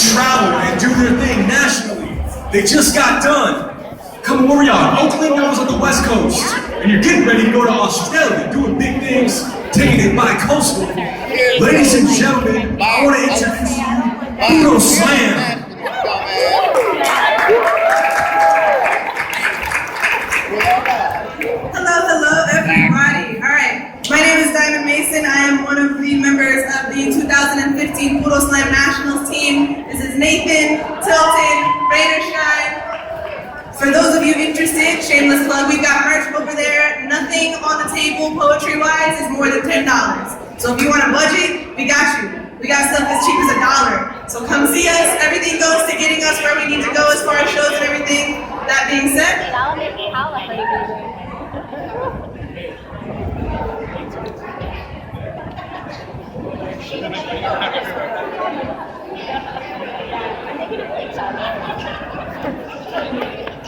travel and do their thing nationally. They just got done. Come on, Oakland, I was on the West Coast. And you're getting ready to go to Australia, doing big things, taking it bi-coastal. Ladies and gentlemen, I want to introduce you to PuroSlam. Hello, everybody. All right, my name is Diamond Mason. I am one of the members of the 2015 PuroSlam Nationals team. This is Nathan, Tilton, Raidershine. For those of you interested, shameless plug, we've got merch over there. Nothing on the table, poetry-wise, is more than $10. So if you want a budget, we got you. We got stuff as cheap as $1. So come see us. Everything goes to getting us where we need to go as far as shows and everything. That being said,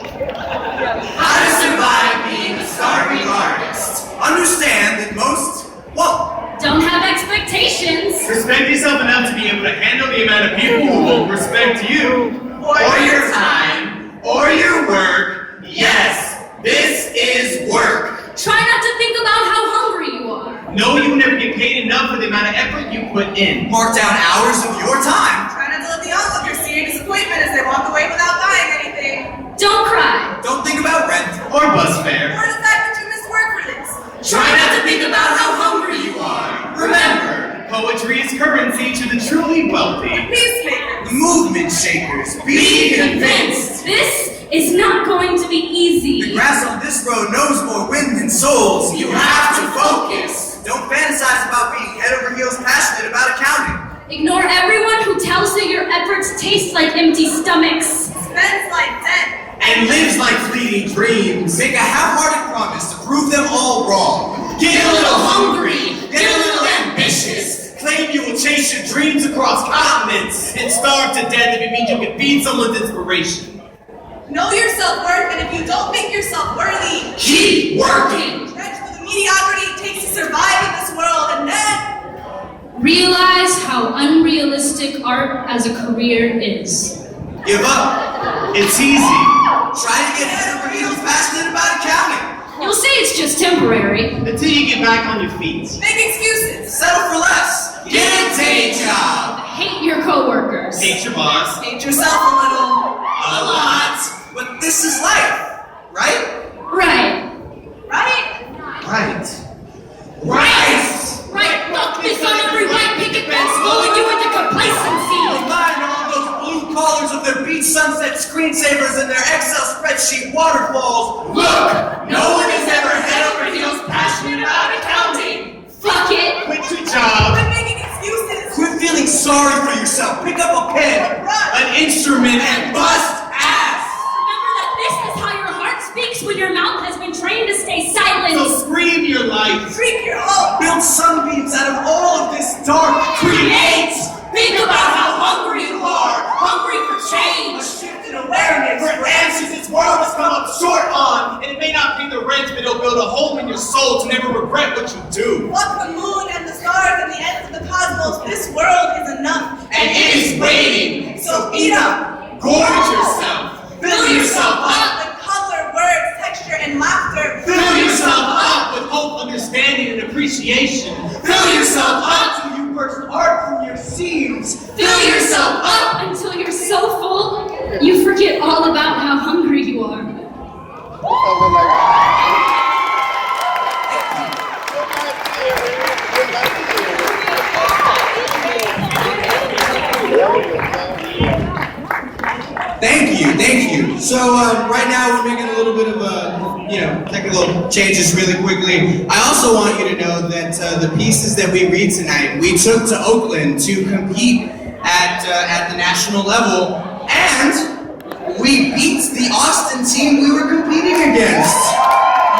how to survive being a starving artist. Understand that most, don't have expectations. Respect yourself enough to be able to handle the amount of people who will respect you, or your time, or your work. Yes, this is work. Try not to think about how hungry you are. Know you will never get paid enough for the amount of effort you put in. Mark down hours of your time. try not to let the onlookers see your disappointment as they walk away without buying anything. Don't cry. Don't think about rent. Or bus fare. Or the fact that you missed work for this. Try not to think about how hungry you are. Remember, Poetry is currency to the truly wealthy. Peacemakers. the movement shakers, be convinced. This is not going to be The easy. grass on this road knows more wind than souls. You have to focus. Don't fantasize about being head over heels passionate about accounting. Ignore everyone who tells you your efforts taste like empty stomachs. Spends like debt. And lives like fleeting dreams. Make a half-hearted promise to prove them all wrong. Get a little hungry. Get a little ambitious. Claim you will chase your dreams across continents and starve to death if it means you can feed someone's inspiration. Know your self-worth, and if you don't think yourself worthy, Keep working. stretch for the mediocrity it takes to survive in this world, and then Realize how unrealistic art as a career is. Give up. It's easy. Try to get head over heels passionate about accounting. You'll say it's just temporary. Until you get back on your feet. make excuses. Settle for less. Get a day job. Hate your coworkers. Hate your boss. Hate yourself a little. A lot. But this is life, right? Right. Right? Right. Right. Right, fuck this on every white picket fence, lulling you into complacency. Remind all those blue collars of their beach sunset screensavers and their Excel spreadsheet waterfalls. Look, no one is ever head over heels passionate about accounting. Fuck it. Quit your job. Quit making excuses. Quit feeling sorry for yourself. Pick up a pen, an instrument, and bust ass. Remember that this is how your heart speaks when your mouth has been trained to stay silent. So scream your life. Drink your hope. Build sunbeams out of all of this dark. Create. Think about how hungry you are. Hungry for A change. shift in awareness. For answers this world has come up short on, and it may not pay the rent, but it'll build a hole in your soul to never regret what you do. Fuck the moon and the stars and the ends of the cosmos. This world is enough. And it is waiting. So eat up. Gorge yourself. Fill yourself up. With color, words, texture, and laughter. Fill yourself up with hope, understanding, and appreciation. Fill yourself up till you burst art from your seams. Fill yourself up until you're so full, you forget all about how hungry you are. Thank you. So right now we're making a little bit of technical changes really quickly. I also want you to know that the pieces that we read tonight, we took to Oakland to compete at the national level, and we beat the Austin team we were competing against.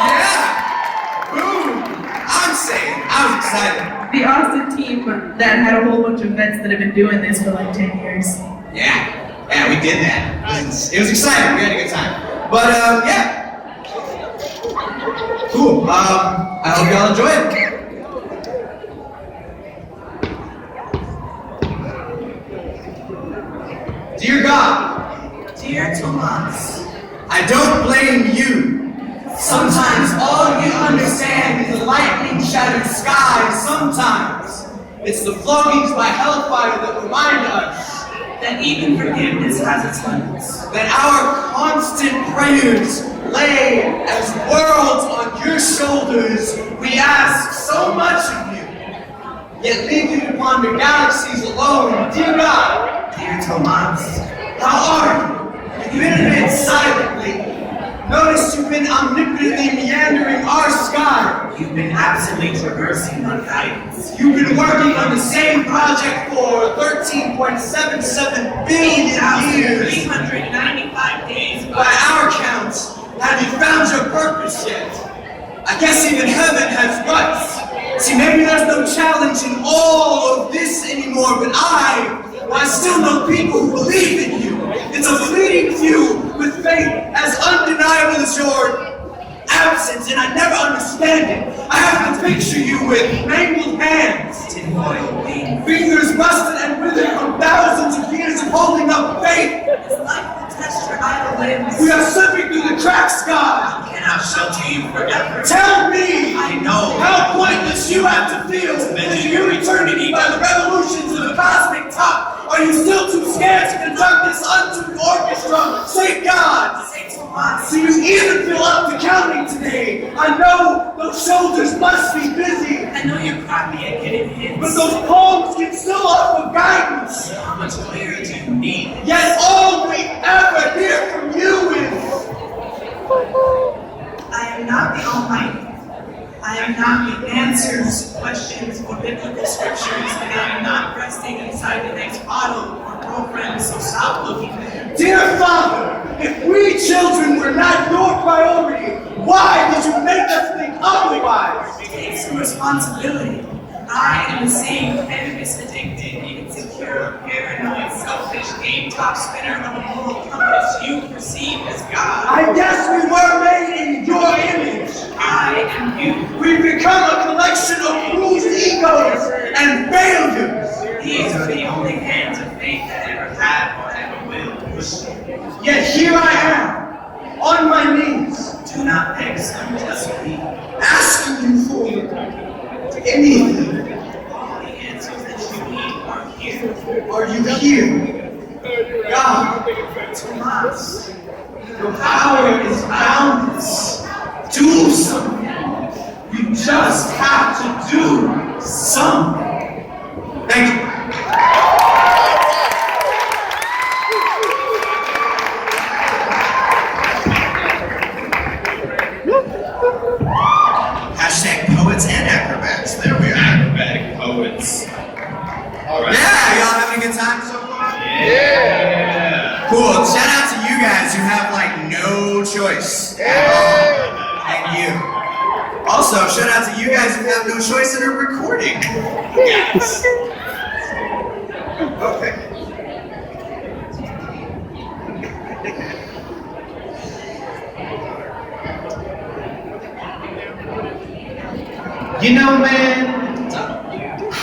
Yeah. Boom. I'm saying, I was excited. The Austin team that had a whole bunch of vets that have been doing this for like 10 years. Yeah, we did that. It was exciting. We had a good time. But yeah. Cool. I hope y'all enjoy it. Dear God, Dear Tomas, I don't blame you. Sometimes all you understand is the lightning-shattered sky. Sometimes it's the floggings by hellfire that remind us that even forgiveness has its limits. that our constant prayers lay as worlds on your shoulders. We ask so much of you, yet leave you to ponder galaxies alone. Dear God, Dear Tomas, how are you? You've been a bit silently. Notice you've been omnipotently meandering our sky. you've been absently traversing my guidance. You've been working on the same project for 13.77 billion years. 395 days By our counts, have you found your purpose yet? I guess even heaven has ruts. See, maybe there's no challenge in all of this anymore, but I still know people who believe in you. It's a fleeting few with faith as undeniable as your absence, and I never understand it. I have to picture you with mangled hands, tinfoil wings. fingers rusted and withered from thousands of years of holding up faith. It's like to test your idle limbs. We are slipping through the cracks, God. I cannot shelter you forever. Tell me I know how pointless you have to feel to measure your eternity by the revolutions of the cosmic top. Are you still too scared to conduct this untuned orchestra? Say God. Say Tomas, Do you even feel up to counting today? I know those shoulders must be busy, I know you're crappy at getting hits. but those palms can still offer guidance. How much clearer do you need? Yet all we ever hear from you is I am not the Almighty. I am not the answers to questions or biblical scriptures, and I am not resting inside the next bottle or girlfriend, so stop looking there. Dear Father, if we children were not your priority, why did you make us think otherwise? Take some responsibility. I am the same cannabis-addicted, insecure, paranoid, selfish, game-top spinner of a moral compass you perceive as God. I guess we were made in your image. I am you. We've become a collection of bruised egos and failures. These are the only hands of faith that ever have or ever will. Yet here I am, on my knees, Do not beg some just me. asking you for anything. All the answers that you need are here. Are you here? God, Tomas, your power is boundless. Do something. You just have to do something. Thank you. Hashtag poets and acrobats. There we are. Acrobatic poets. All right. Yeah, y'all having a good time so far? Yeah. Cool. Shout out to you guys who have like no choice at all. Thank you. Also, shout out to you guys who have no choice and are recording. Yes. Okay. You know, man,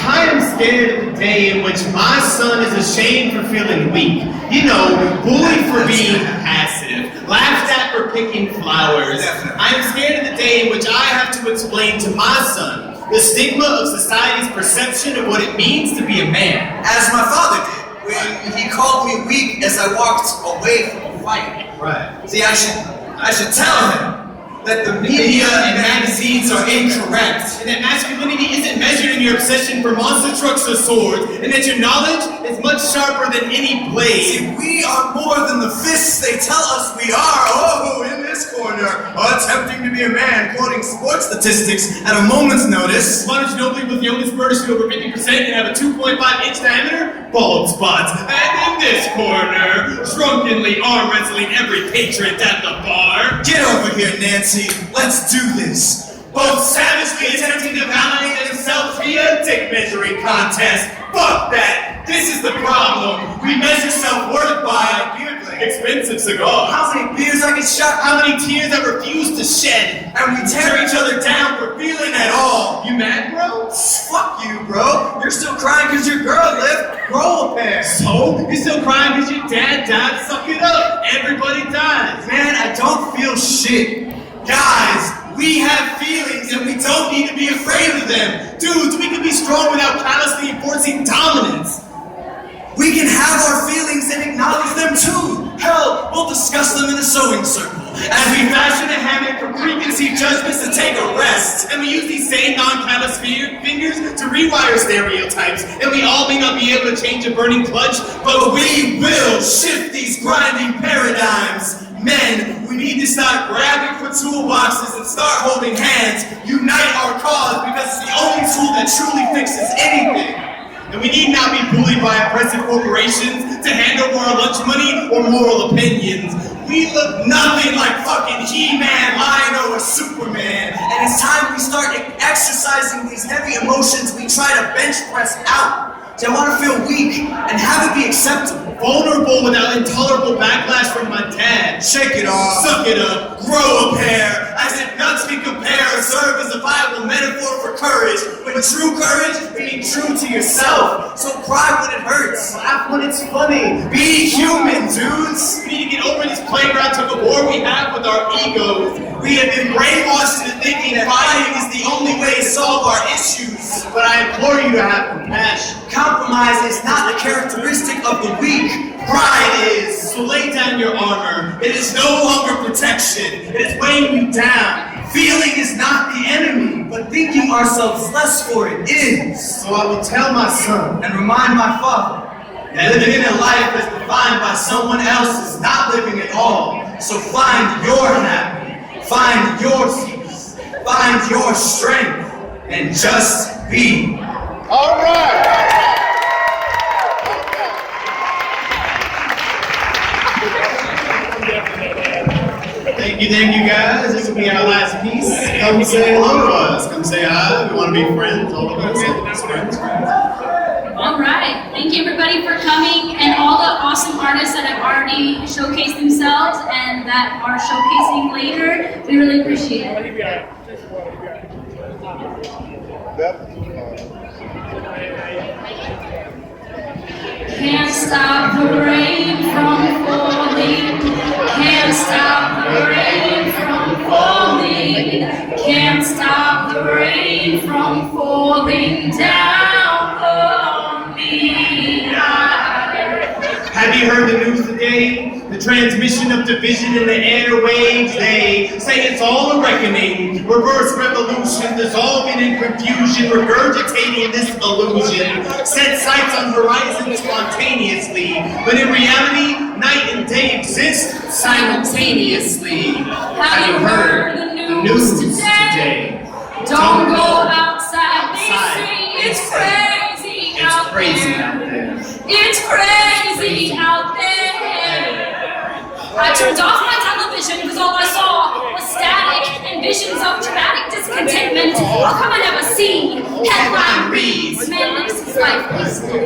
I am scared of the day in which my son is ashamed for feeling weak. You know, bullied for being passive, laughed at for picking flowers. I am scared of the day in which I have to explain to my son the stigma of society's perception of what it means to be a man. As my father did when he called me weak as I walked away from a fight. Right. See, I should tell him that the media and magazines are incorrect. And that masculinity isn't measured in your obsession for monster trucks or swords, and that your knowledge is much sharper than any blade. See, we are more than the fists they tell us we are. Oh, in this corner, attempting to be a man, quoting sports statistics at a moment's notice. Sponge Nobly was the only spurs to over 50% and have a 2.5-inch diameter, bald spots. And in this corner, drunkenly arm wrestling every patron at the bar. Get over here, Nancy. Let's do this. Both savagely attempting to validate themselves via dick measuring contest. Fuck that! This is the problem. We measure self-worth by beard everything. Expensive cigars. How many beers I get shot? How many tears I refuse to shed? And we tear each other down for feeling at all. You mad, bro? Fuck you, bro. You're still crying because your girl left. Grow a pair. So? You're still crying because your dad died? Suck it up. Everybody dies. Man, I don't feel shit. Guys, we have feelings and we don't need to be afraid of them. Dudes, we can be strong without callously enforcing dominance. We can have our feelings and acknowledge them too. Hell, we'll discuss them in a sewing circle. As we fashion a hammock for preconceived judgments to take a rest. And we use these same non-callous fingers to rewire stereotypes. And we all may not be able to change a burning clutch, but we will shift these grinding paradigms. Men, we need to stop grabbing for toolboxes and start holding hands. Unite our cause because it's the only tool that truly fixes anything. And we need not be bullied by oppressive corporations to hand over our lunch money or moral opinions. We look nothing like fucking He-Man, Lion, or Superman. And it's time we start exercising these heavy emotions we try to bench press out. So I want to feel weak and have it be acceptable. Vulnerable without intolerable backlash from my dad. Shake it off. Suck it up. Grow a pair. As if nuts can compare or serve as a viable metaphor for courage. When true courage, being true to yourself. So cry when it hurts. Laugh when it's funny. Be human, dudes. We need to get over this playground tug of war we have with our egos. We have been brainwashed into thinking that fighting is the only way to solve our issues. But I implore you to have compassion. Compromise is not a characteristic of the weak. Pride is. So lay down your armor. It is no longer protection. It is weighing you down. Feeling is not the enemy, but thinking ourselves less for it is. So I will tell my son and remind my father that living in a life that's defined by someone else is not living at all. So find your happy, find your peace, find your strength, and just be. All right. Thank you guys. This will be our last piece. Come say hello to us. Come say hi. We want to be friends. All of us. Friends. All right. Thank you everybody for coming and all the awesome artists that have already showcased themselves and that are showcasing later. We really appreciate it. Can't stop the rain from falling. Can't stop the rain from falling. Can't stop the rain from falling down on me. Have you heard the news today? The transmission of division in the airwaves. They say it's all a reckoning. Reverse revolution, dissolving in confusion, regurgitating this illusion. Set sights on horizons spontaneously, but in reality, night and day exist simultaneously. Have you heard the news today? Don't go outside. They say it's crazy out there. It's crazy out there. I turned off my television because all I saw was static and visions of dramatic discontentment. I'll come and have a scene. Headline reads, man lives his life peacefully.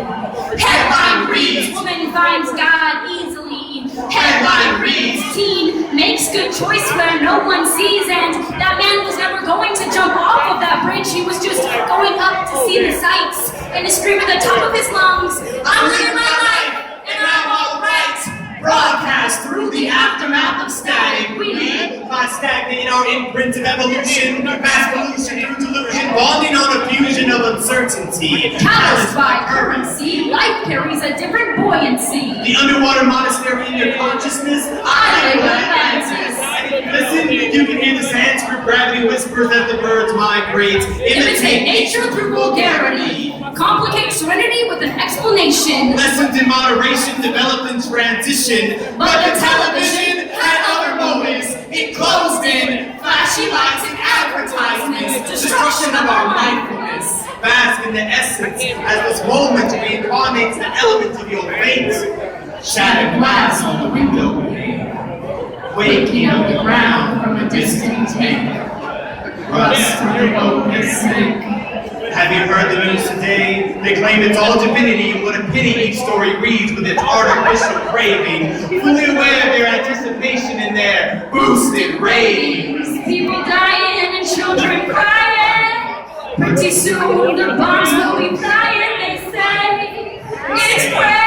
Headline reads, woman finds God easily. Headline reads, teen makes good choice where no one sees, and that man was never going to jump off of that bridge. He was just going up to see the sights and to scream at the top of his lungs, I'm living my life and I'm all right. Broadcast through the aftermath of static. We by stagnate our imprint of evolution, mass pollution through delusion, bonding on a fusion of uncertainty. Calloused by currency, life carries a different buoyancy. The underwater monastery in your consciousness, I am Atlantis. Listen, you can hear the Sanskrit gravity whispers as the birds migrate. Imitate nature through vulgarity. Complicate serenity with an explanation. Lessons in moderation develop in transition. But the television had other motives. It closed in flashy lights and advertisements. Destruction of our mindfulness. Bask in the essence as this moment reincarnates the elements of your fate. Shattered glass on the window pane. Waking up the ground from a distant tank. Rust on your open sink. Have you heard the news today? They claim it's all divinity and what a pity each story reads with its artificial craving, fully aware of their anticipation and their boosted ratings. People dying and children crying. Pretty soon the bombs will be flying, they say. It's crazy.